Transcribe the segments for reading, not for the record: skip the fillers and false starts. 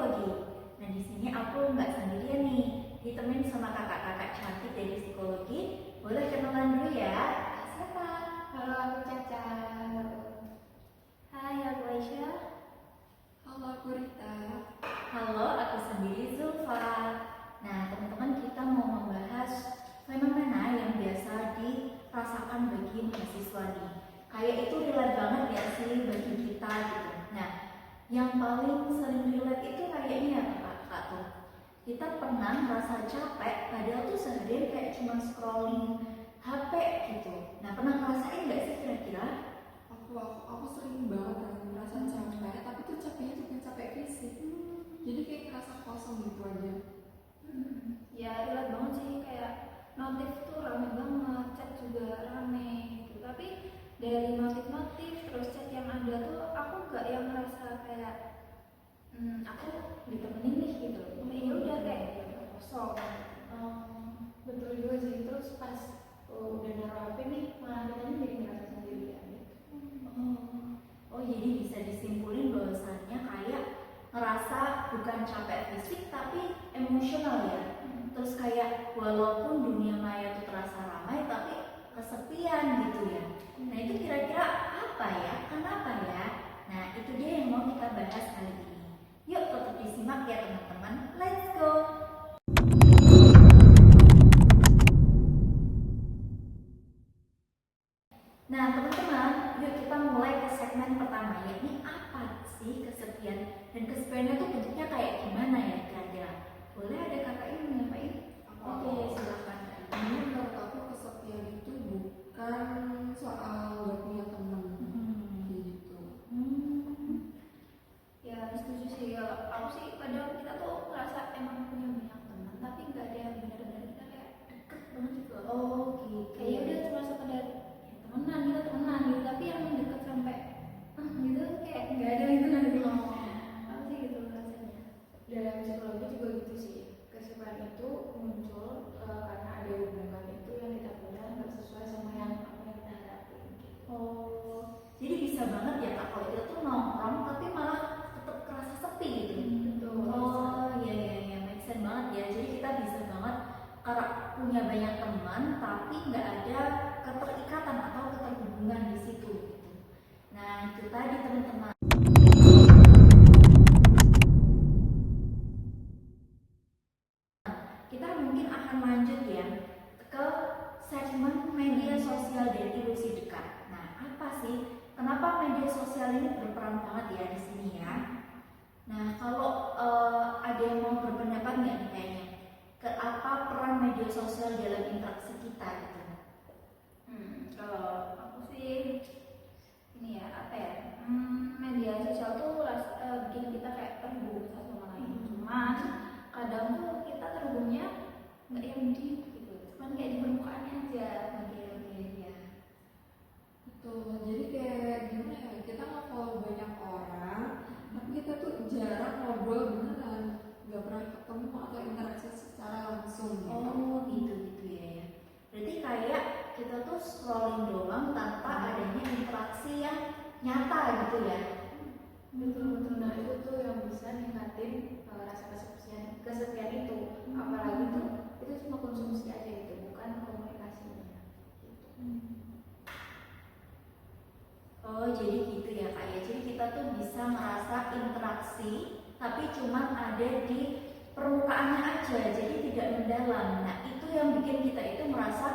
psikologi. Nah di sini aku nggak sendirian nih, ditemenin sama kakak-kakak cantik dari psikologi. Boleh kenalan dulu ya. Siapa? Halo, aku Caca. Hai, aku Aisyah. Halo, aku Rita. Halo, aku sendiri Zulfa. Nah teman-teman, kita mau membahas fenomena yang biasa dirasakan bagi mahasiswa nih. Kayak itu relate banget ya sih bagi kita gitu. Nah, yang paling sering relate itu kayaknya kakak tuh. Kita pernah merasa capek, padahal tuh seharian kayak cuma scrolling HP gitu. Nah, pernah ngerasain nggak sih kira-kira? Aku sering banget kan merasa capek, tapi tuh capeknya tuh bukan capek fisik. Jadi kayak ngerasa kosong gitu aja. Ya relate banget sih, kayak notif tuh rame banget, chat juga rame gitu. Tapi dari notif-notif terus chat yang ada tuh aku gak yang ngerasa kayak aku ditemenin nih gitu. Ya udah kayak kosong. Betul juga sih. Terus pas udah naruh HP nih, malah kitanya jadi ngerasa sendirian gitu. Oh, jadi bisa disimpulin bahwasannya kayak ngerasa bukan capek fisik tapi emosional ya. Terus kayak walaupun dunia maya itu terasa ramai tapi kesepian gitu ya. Nah itu kira-kira apa ya? Kenapa ya? Nah itu dia yang mau kita bahas kali ini. Yuk tetap disimak ya teman-teman. Let's go! Nah teman-teman, yuk kita mulai ke segmen pertama, yakni apa sih kesepian? Dan kesepiannya tuh bentuknya kayak gimana ya kira-kira? Boleh ada kakak yang menyampaikan? Oke, silakan. Ini menurut aku kesepian itu bukan soal gak punya teman gitu. Ya setuju sih, kalau aku sih kadang kita tuh ngerasa emang punya banyak teman, tapi gak ada yang benar-benar kita kayak deket banget gitu loh. Oh gitu. Kayak udah cuma sekedar ya, temenan gitu, tapi yang deket sampai gitu kayak nggak ada gitu kan gitu. Apa sih gitu rasanya? Dalam psikologi juga gitu sih. Kesepian itu muncul karena ada hubungan itu yang kita punya nggak sesuai sama yang apa yang kita harapin gitu. Oh, jadi bisa banget ya kak kalau kita tuh nongkrong tapi malah tetap kerasa sepi gitu. Betul. Oh iya, make sense banget ya. Jadi kita bisa banget karena punya banyak teman tapi nggak ada keterikatan atau keterhubungan di situ. Gitu. Nah itu tadi teman-teman. Kita mungkin akan lanjut ya ke segmen media sosial dan ilusi dekat. Nah, apa sih? Kenapa media sosial ini berperan banget ya di sini ya? Nah, kalau ada yang mau berpendapat nggak nih kayaknya? Ke apa peran media sosial dalam interaksi kita gitu? Kalau aku sih ini ya apa ya? Media sosial tuh bikin kita kayak terhubung satu sama lain. Cuman kadang tuh kita terhubungnya nggak yang deep gitu, cuman kayak di permukaannya aja. Ya. Betul. Jadi kayak gimana ya? Kita nge-follow banyak orang, tapi kita tuh jarang ngobrol beneran, nggak pernah ketemu atau interaksi secara langsung gitu. Oh gitu ya. Berarti kayak kita tuh scrolling doang tanpa adanya interaksi yang nyata gitu ya. Betul. Nah itu tuh yang bisa ningkatin rasa kesepian itu. Apalagi tuh itu cuma konsumsi aja gitu, bukan komunikasinya gitu. Oh jadi gitu ya kak ya. Jadi kita tuh bisa ngerasa interaksi tapi cuman ada di permukaannya aja, jadi tidak mendalam. Nah itu yang bikin kita itu merasa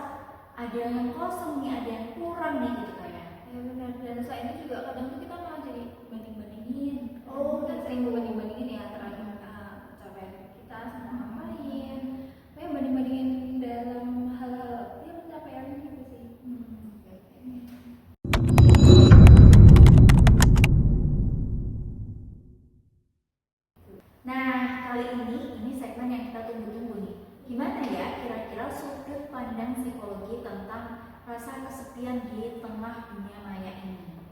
ada yang kosong nih, ada yang kurang nih gitu kayak. Ya benar, dan selain itu juga kadang tuh kita malah jadi banding-bandingin. Kan sering banding-bandingin ya antara pencapaian kita sama orang lain. Kayak banding-bandingin dalam hal-hal ya pencapaian gitu sih. Nah kali ini segmen yang kita tunggu-tunggu nih. Gimana ya kira-kira sudut pandang psikologi tentang rasa kesepian di tengah dunia maya ini?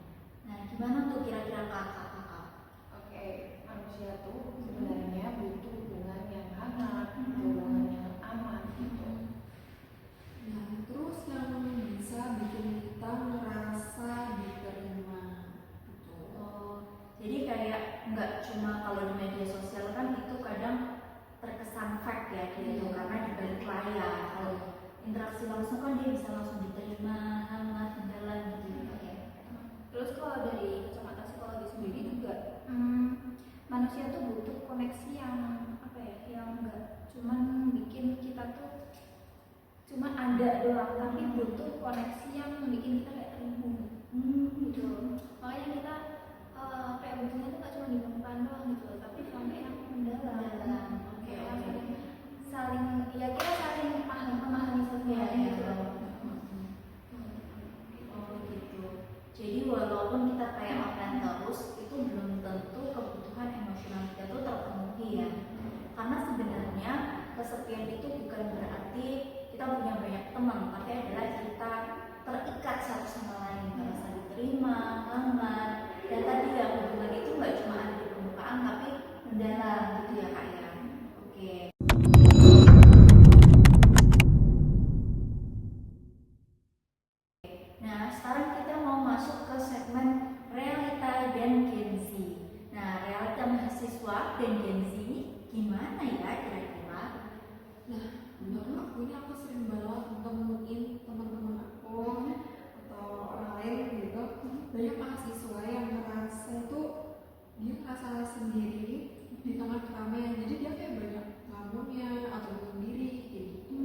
Nah gimana tuh kira-kira kakak-kakak? Oke, manusia tuh sebenarnya butuh hubungan yang hangat, hubungan yang aman gitu. Nah, terus yang bisa bikin kita merasa diterima gitu. Oh, jadi kayak nggak cuma kalau di media media sosial kan itu kadang terkesan fake ya gitu, karena di balik layar. Kalau interaksi langsung kan dia bisa langsung diterima, hangat, mendalam gitu ya. Terus kalau dari kacamata psikologi sendiri juga manusia tuh butuh koneksi yang apa ya, yang enggak cuman bikin kita tuh cuma ada doang, tapi butuh koneksi yang bikin kita kayak terhubung gitu. Makanya kita kayak butuhnya tuh gak cuma di permukaan doang gitu, tapi sampai yang mendalam. Saling ya kita saling memahami satu Iya, lain gitu. Oh gitu. Jadi walaupun kita kayak online terus, itu belum tentu kebutuhan emosional kita tuh terpenuhi ya. Karena sebenarnya kesepian itu bukan berarti kita punya banyak teman, tapi adalah kita terikat satu sama lain, merasa diterima, hangat, dan tadi ya hubungan itu nggak cuma ada di permukaan tapi mendalam gitu ya kak ya. Oke. Nah sekarang kita mau masuk ke segmen realita dan Gen Z. Nah realita mahasiswa dan Gen Z ini gimana ya kira-kira? Nah, menurut aku ini aku sering banget nemuin teman-teman aku atau orang lain gitu, banyak mahasiswa yang merasa itu dia merasa sendiri di tengah keramaian, jadi dia kayak banyak ngelamunnya atau sendiri gitu.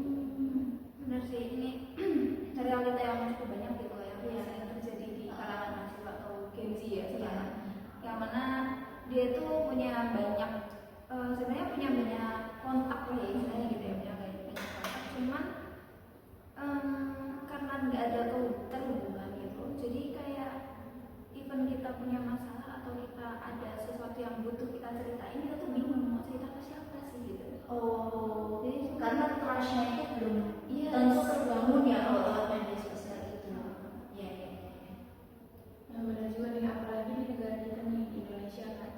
Bener sih, ini realita yang cukup banyak gitu ya, biasanya terjadi di kalangan mahasiswa atau Gen Z ya sekarang, yang mana dia itu punya banyak sebenarnya punya banyak kontak lah ya istilahnya gitu ya, punya banyak kontak, cuman karena nggak ada terhubungan gitu, jadi kayak even kita punya masalah atau kita ada sesuatu yang butuh kita ceritain, kita tuh bingung mau cerita ke siapa sih gitu. Oh, Jadi karena trustnya itu belum Iya, tentu terbangun ya kalau lewat media sosial itu. Iya, iya, iya. Yang benar juga nih, apalagi di negara kita nih di Indonesia kan,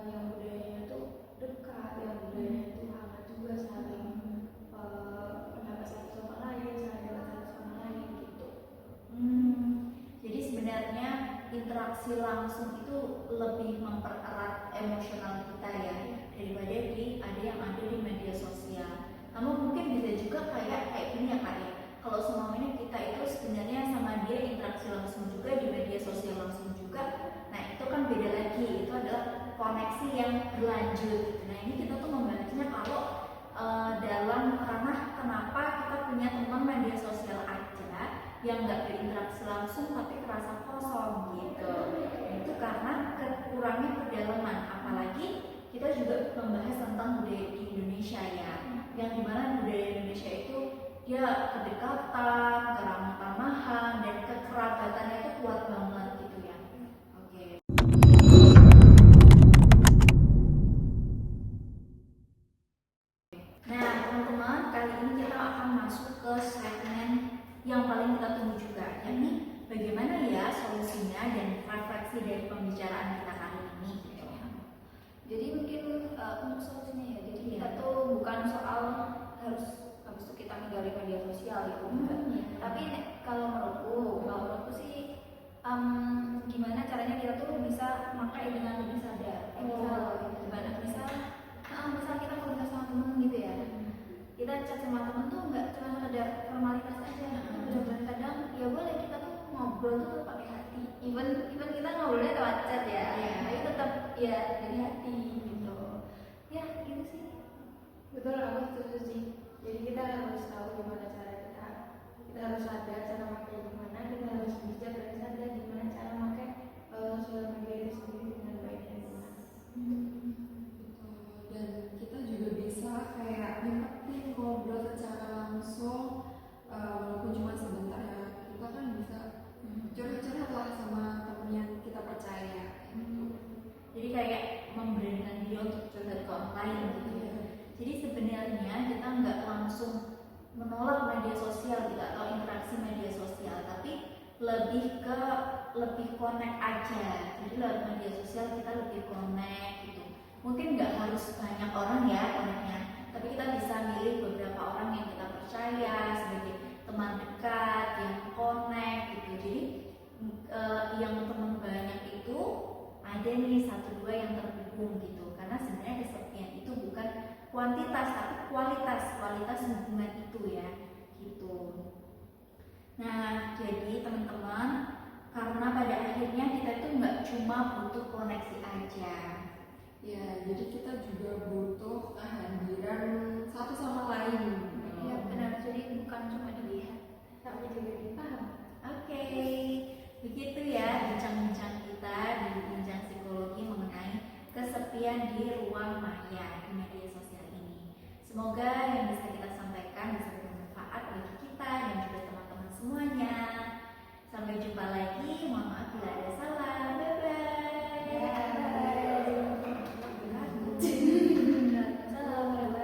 yang budayanya tuh dekat, yang budayanya tuh hangat juga, saling pendapat satu sama lain, saling dekat satu sama lain gitu. Jadi sebenarnya interaksi langsung itu lebih mempererat emosional kita ya daripada ada yang ada di media sosial. Namun mungkin bisa juga kayak gini ya kak ya. Kalau selama ini kita itu sebenarnya sama dia interaksi langsung juga di media sosial langsung juga. Nah itu kan beda lagi. Itu adalah koneksi yang berlanjut. Nah ini kita tuh membahasnya kalau dalam ranah kenapa kita punya teman media sosial aja yang nggak berinteraksi langsung tapi kerasa kosong gitu. Itu karena kekurangnya kedalaman. Apalagi kita juga membahas tentang budaya di Indonesia ya, yang dimana budaya Indonesia itu dia kedekatan, keramah-tamahan, dan kekerabatannya itu kuat banget gitu ya. Oke. Nah teman-teman, kali ini kita akan masuk ke segmen yang paling kita tunggu juga, yakni bagaimana ya solusinya dan refleksi dari pembicaraan kita kali ini gitu. Jadi mungkin untuk solusinya ya, jadi kita tuh bukan soal harus habis itu kita ninggalin media sosial gitu, tapi kalau menurutku sih gimana caranya kita tuh bisa memakai dengan lebih sadar. Gimana misal kita ngobrol sama temen gitu ya, kita chat sama temen tuh nggak cuma sekedar formalitas aja, benar-benar kadang ya boleh kita tuh ngobrol tuh pakai hati, even kita ngobrolnya lewat chat ya, tapi tetap ya dari hati gitu ya, gitu sih. Betul, aku setuju sih. Jadi kita harus tahu gimana cara kita harus sadar cara pakai gimana, kita harus bijak dan sadar gimana cara pakai sosial media itu sendiri dengan baik dan benar. Dan kita juga bisa kayak nyempetin ngobrol secara langsung, walaupun cuma sebentar ya, kita kan bisa curhat-curhat lah sama temen yang kita percaya gitu. Jadi kayak memberanikan diri untuk curhat ke orang lain gitu ya. Jadi sebenarnya kita nggak langsung menolak media sosial gitu atau interaksi media sosial, tapi lebih connect aja. Jadi lewat media sosial kita lebih connect gitu. Mungkin nggak harus banyak orang ya connectnya, tapi kita bisa milih beberapa orang yang kita percaya sebagai teman dekat yang connect gitu. Jadi yang teman banyak itu ada nih 1-2 yang terhubung gitu, karena sebenarnya jadi teman-teman, karena pada akhirnya kita itu nggak cuma butuh koneksi aja. Ya, jadi kita juga butuh kehadiran satu sama lain. Iya benar, jadi bukan cuma dilihat. Tapi juga dipaham. Oke, begitu